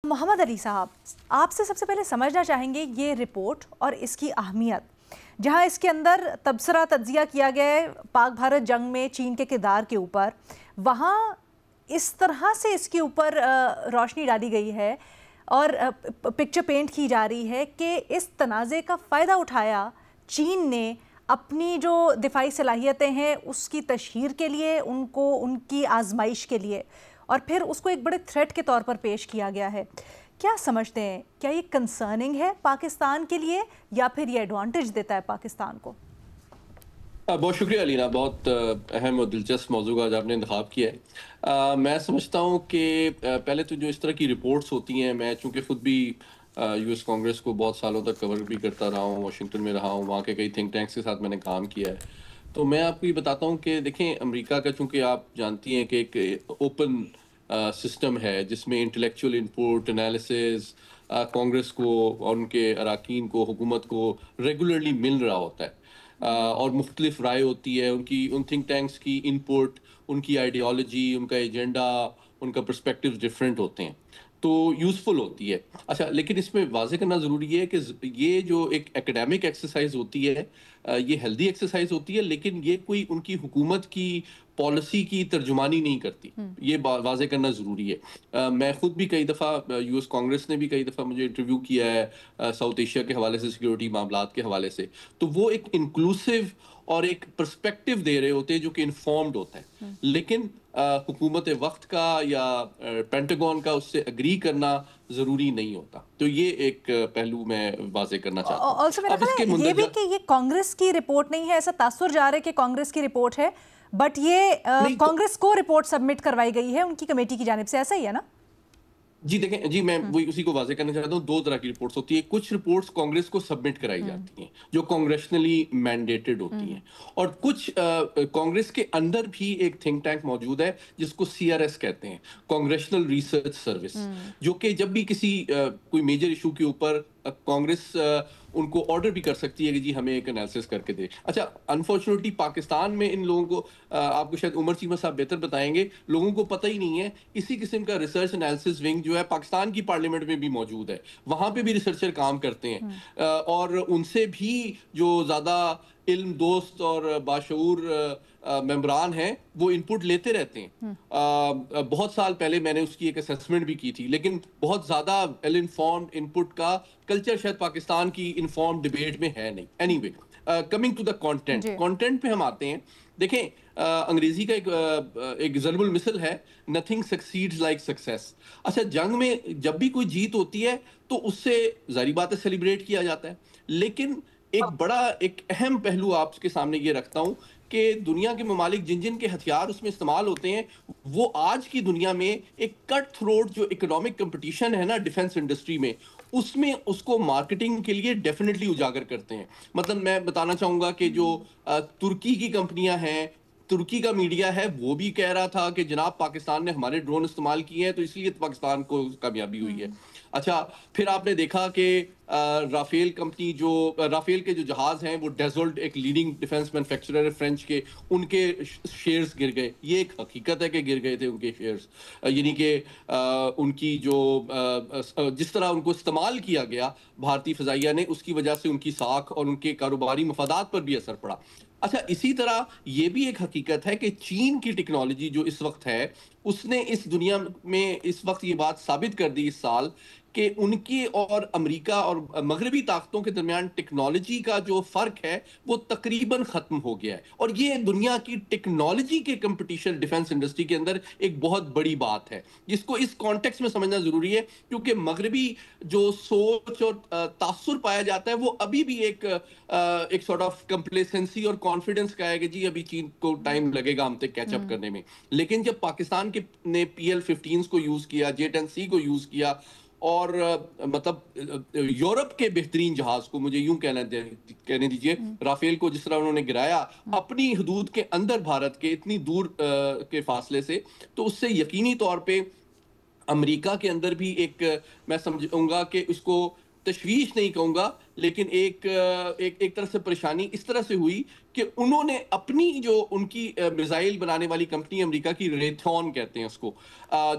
محمد علی صاحب، آپ سے سب سے پہلے سمجھنا چاہیں گے یہ رپورٹ اور اس کی اہمیت، جہاں اس کے اندر تبصرہ تجزیہ کیا گیا ہے پاک بھارت جنگ میں چین کے کردار کے اوپر، وہاں اس طرح سے اس کے اوپر روشنی ڈالی گئی ہے اور پکچر پینٹ کی جا رہی ہے کہ اس تنازع کا فائدہ اٹھایا چین نے اپنی جو دفاعی صلاحیتیں ہیں اس کی تشہیر کے لیے، ان کی آزمائش کے لیے، اور پھر اس کو ایک بڑے تھریٹ کے طور پر پیش کیا گیا ہے۔ کیا سمجھتے ہیں، کیا یہ کنسرننگ ہے پاکستان کے لیے یا پھر یہ ایڈوانٹیج دیتا ہے پاکستان کو؟ بہت شکریہ علینا، بہت اہم اور دلچسپ موضوع کا آج آپ نے انتخاب کیا ہے۔ میں سمجھتا ہوں کہ پہلے تو جو اس طرح کی رپورٹس ہوتی ہیں، میں چونکہ خود بھی یو ایس کانگریس کو بہت سالوں تک کور بھی کرتا رہا ہوں، واشنگٹن میں رہا ہوں، وہاں کے کئی تھنک ٹینکس کے ساتھ میں نے کام کیا ہے، تو میں آپ کو یہ بتاتا ہوں کہ دیکھیں امریکہ کا چونکہ آپ جانتی ہیں کہ ایک اوپن سسٹم ہے جس میں انٹلیکچوئل انپوٹ انالیسز کانگریس کو اور ان کے اراکین کو، حکومت کو ریگولرلی مل رہا ہوتا ہے، اور مختلف رائے ہوتی ہے، ان تھنک ٹینکس کی انپوٹ، ان کی آئیڈیالوجی، ان کا ایجنڈا، ان کا پرسپیکٹیو ڈفرینٹ ہوتے ہیں، تو یوزفل ہوتی ہے۔ اچھا، لیکن اس میں واضح کرنا ضروری ہے کہ یہ جو ایک ایکڈیمک ایکسرسائز ہوتی ہے، یہ ہیلدی ایکسرسائز ہوتی ہے، لیکن یہ کوئی ان کی حکومت کی پالیسی کی ترجمانی نہیں کرتی، یہ واضح کرنا ضروری ہے۔ میں خود بھی کئی دفعہ، یو ایس کانگریس نے بھی کئی دفعہ مجھے انٹرویو کیا ہے ساؤتھ ایشیا کے حوالے سے، سیکیورٹی معاملات کے حوالے سے، تو وہ ایک انکلوسیو اور ایک پرسپیکٹیو دے رہے ہوتے ہیں جو کہ انفارمڈ ہوتا ہے، لیکن حکومت وقت کا یا پینٹاگون کا اس سے اگری کرنا ضروری نہیں ہوتا، تو یہ ایک پہلو میں واضح کرنا چاہتا ہوں۔ اور میرا خیال ہے یہ بھی کہ یہ کانگریس کی رپورٹ نہیں ہے، ایسا تاثر جا رہا ہے کہ کانگریس کی رپورٹ ہے، بٹ یہ کانگریس کو رپورٹ سبمٹ کروائی گئی ہے ان کی کمیٹی کی جانب سے، ایسا ہی ہے نا؟ جی دیکھیں، جی میں وہی اسی کو واضح کرنا چاہتا ہوں، دو طرح کی رپورٹس ہوتی ہیں، کچھ رپورٹس کانگریس کو سبمٹ کرائی جاتی ہیں جو کانگریشنلی مینڈیٹڈ ہوتی ہیں، اور کچھ کانگریس کے اندر بھی ایک تھنک ٹینک موجود ہے جس کو CRS کہتے ہیں، کانگریشنل ریسرچ سروس، جو کہ جب بھی کسی کوئی میجر ایشو کے اوپر کانگریس ان کو آرڈر بھی کر سکتی ہے کہ جی ہمیں ایک انالیسس کر کے دے۔ اچھا، انفارچونیٹلی پاکستان میں ان لوگوں کو، آپ کو شاید عمر چیمہ صاحب بہتر بتائیں گے، لوگوں کو پتہ ہی نہیں ہے اسی قسم کا ریسرچ انالیسس ونگ جو ہے پاکستان کی پارلیمنٹ میں بھی موجود ہے، وہاں پہ بھی ریسرچر کام کرتے ہیں، اور ان سے بھی جو زیادہ علم دوست اور باشعور ممبران ہیں وہ انپٹ لیتے رہتے ہیں۔ بہت سال پہلے میں نے اس کی ایک اسیسمنٹ بھی کی تھی، لیکن بہت زیادہ ویل انفارمڈ انپٹ کا کلچر شاید پاکستان کی انفارمڈ ڈبیٹ میں ہے نہیں۔ Anyway, coming to the content پہ ہم آتے ہیں۔ دیکھیں، انگریزی کا ایک ضرب المثل ہے، نتھنگ سکسیڈز لائک سکسیس۔ اچھا، جنگ میں جب بھی کوئی جیت ہوتی ہے تو اس سے ظاہری بات ہے سیلیبریٹ کیا جاتا ہے، لیکن ایک اہم پہلو آپ کے سامنے یہ رکھتا ہوں کہ دنیا کے ممالک جن کے ہتھیار اس میں استعمال ہوتے ہیں، وہ آج کی دنیا میں ایک کٹ تھروٹ جو اکنامک کمپٹیشن ہے نا ڈیفنس انڈسٹری میں، اس میں اس کو مارکیٹنگ کے لیے ڈیفینیٹلی اجاگر کرتے ہیں۔ مطلب میں بتانا چاہوں گا کہ جو ترکی کی کمپنیاں ہیں، ترکی کا میڈیا ہے، وہ بھی کہہ رہا تھا کہ جناب پاکستان نے ہمارے ڈرون استعمال کیے ہیں تو اس لیے پاکستان کو کامیابی ہوئی ہے۔ اچھا، پھر آپ نے دیکھا کہ رافیل کمپنی، جو رافیل کے جو جہاز ہیں وہ ڈیزولٹ ایک لیڈنگ ڈیفنس مینوفیکچرر ہے فرینچ کے، ان کے شیئرز گر گئے۔ یہ ایک حقیقت ہے کہ گر گئے تھے ان کے شیئرز، یعنی کہ ان کی جو جس طرح ان کو استعمال کیا گیا بھارتی فضائیہ نے، اس کی وجہ سے ان کی ساکھ اور ان کے کاروباری مفادات پر بھی اثر پڑا۔ اچھا، اسی طرح یہ بھی ایک حقیقت ہے کہ چین کی ٹیکنالوجی جو اس وقت ہے، اس نے اس دنیا میں اس وقت یہ بات ثابت کر دی اس سال کہ ان کی اور امریکہ اور مغربی طاقتوں کے درمیان ٹیکنالوجی کا جو فرق ہے وہ تقریباً ختم ہو گیا ہے، اور یہ دنیا کی ٹیکنالوجی کے کمپٹیشن ڈیفنس انڈسٹری کے اندر ایک بہت بڑی بات ہے، جس کو اس کانٹیکس میں سمجھنا ضروری ہے، کیونکہ مغربی جو سوچ اور تاثر پایا جاتا ہے وہ ابھی بھی ایک سارٹ آف کمپلیسنسی اور کانفیڈنس کا ہے کہ جی ابھی چین کو ٹائم لگے گا ہم تک کیچ اپ کرنے میں۔ لیکن جب پاکستان نے PL-15 کو یوز کیا، J-10C کو یوز کیا، اور مطلب یورپ کے بہترین جہاز کو، مجھے یوں کہنے دیجئے، رافیل کو جس طرح انہوں نے گرایا اپنی حدود کے اندر بھارت کے اتنی دور کے فاصلے سے، تو اس سے یقینی طور پہ امریکہ کے اندر بھی ایک، میں سمجھوں گا کہ اس کو تشویش نہیں کہوں گا لیکن ایک طرح سے پریشانی اس طرح سے ہوئی کہ انہوں نے اپنی جو ان کی میزائل بنانے والی کمپنی امریکہ کی ریتھون کہتے ہیں اس کو،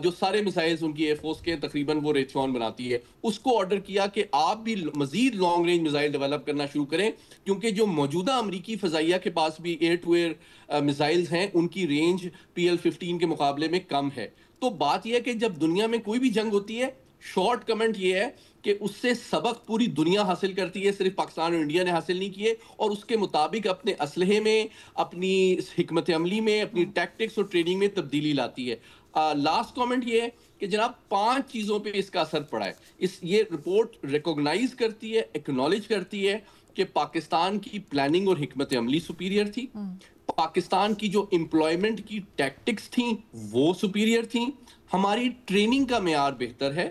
جو سارے میزائلز ان کی ایئر فورس کے تقریباً وہ ریتھون بناتی ہے، اس کو آرڈر کیا کہ آپ بھی مزید لانگ رینج میزائل ڈیولپ کرنا شروع کریں، کیونکہ جو موجودہ امریکی فضائیہ کے پاس بھی ایئر ٹو ایئر میزائلز ہیں ان کی رینج PL-15 کے مقابلے میں کم ہے۔ تو بات یہ ہے کہ جب دنیا میں کوئی بھی جنگ ہوتی ہے، شارٹ کمنٹ یہ ہے کہ اس سے سبق پوری دنیا حاصل کرتی ہے، صرف پاکستان اور انڈیا نے حاصل نہیں کیے، اور اس کے مطابق اپنے اسلحے میں، اپنی حکمت عملی میں، اپنی ٹیکٹکس اور ٹریننگ میں تبدیلی لاتی ہے۔ لاسٹ کامنٹ یہ ہے کہ جناب 5 چیزوں پہ اس کا اثر پڑا ہے۔ یہ رپورٹ ریکوگنائز کرتی ہے، ایکنالج کرتی ہے کہ پاکستان کی پلاننگ اور حکمت عملی سپیریئر تھی، پاکستان کی جو امپلائمنٹ کی ٹیکٹکس تھیں وہ سپیریئر تھیں، ہماری ٹریننگ کا معیار بہتر ہے،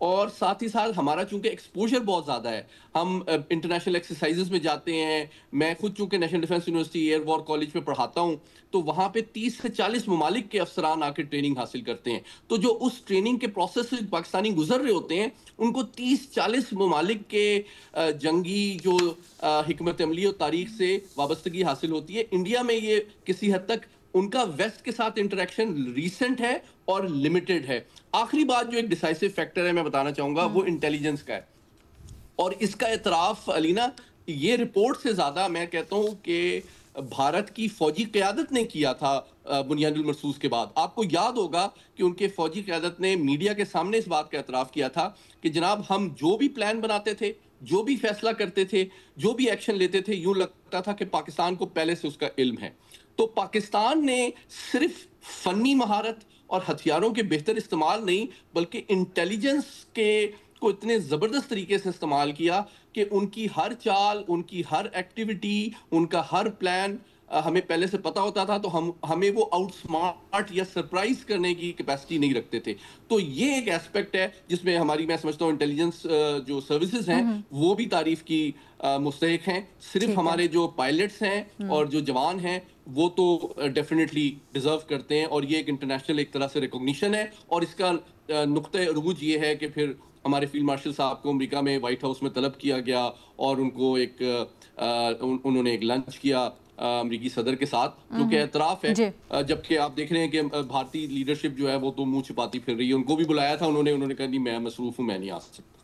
اور ساتھ ہی ساتھ ہمارا چونکہ ایکسپوجر بہت زیادہ ہے، ہم انٹرنیشنل ایکسرسائزز میں جاتے ہیں، میں خود چونکہ national defence university air war college میں پڑھاتا ہوں، تو وہاں پہ 30 سے 40 ممالک کے افسران آ کے ٹریننگ حاصل کرتے ہیں، تو جو اس ٹریننگ کے پروسیس سے پاکستانی گزر رہے ہوتے ہیں ان کو 30-40 ممالک کے جنگی جو حکمت عملی اور تاریخ سے وابستگی حاصل ہوتی ہے۔ انڈیا میں یہ کسی حد تک ان کا ویسٹ کے ساتھ انٹریکشن ریسنٹ ہے اور لمیٹڈ ہے۔ آخری بات جو ایک ڈیسائسو فیکٹر ہے میں بتانا چاہوں گا وہ انٹیلیجنس کا ہے، اور اس کا اعتراف علینا یہ رپورٹ سے زیادہ میں کہتا ہوں کہ بھارت کی فوجی قیادت نے کیا تھا بنیاد المرصوص کے بعد۔ آپ کو یاد ہوگا کہ ان کے فوجی قیادت نے میڈیا کے سامنے اس بات کا اعتراف کیا تھا کہ جناب ہم جو بھی پلان بناتے تھے، جو بھی فیصلہ کرتے تھے، جو بھی ایکشن لیتے تھے، یوں لگتا تھا کہ پاکستان کو پہلے سے اس کا علم ہے۔ تو پاکستان نے صرف فنی مہارت اور ہتھیاروں کے بہتر استعمال نہیں بلکہ انٹیلیجنس کے کو اتنے زبردست طریقے سے استعمال کیا کہ ان کی ہر چال، ان کی ہر ایکٹیویٹی، ان کا ہر پلان ہمیں پہلے سے پتا ہوتا تھا، تو ہمیں وہ آؤٹ سمارٹ یا سرپرائز کرنے کی کیپیسٹی نہیں رکھتے تھے۔ تو یہ ایک ایسپیکٹ ہے جس میں ہماری، میں سمجھتا ہوں انٹیلیجنس جو سروسز ہیں وہ بھی تعریف کی مستحق ہیں۔ صرف ہمارے جو پائلٹس ہیں اور جو جوان ہیں وہ تو ڈیفینیٹلی ڈیزرو کرتے ہیں، اور یہ ایک انٹرنیشنل ایک طرح سے ریکوگنیشن ہے، اور اس کا نقطہ عروج یہ ہے کہ پھر ہمارے فیلڈ مارشل صاحب کو امریکہ میں وائٹ ہاؤس میں طلب کیا گیا، اور ان کو انہوں نے ایک لنچ کیا امریکی صدر کے ساتھ، جو کہ اعتراف ہے، جبکہ آپ دیکھ رہے ہیں کہ بھارتی لیڈرشپ جو ہے وہ تو منہ چھپاتی پھر رہی ہے۔ ان کو بھی بلایا تھا انہوں نے کہا نہیں میں مصروف ہوں، میں نہیں آ سکتا۔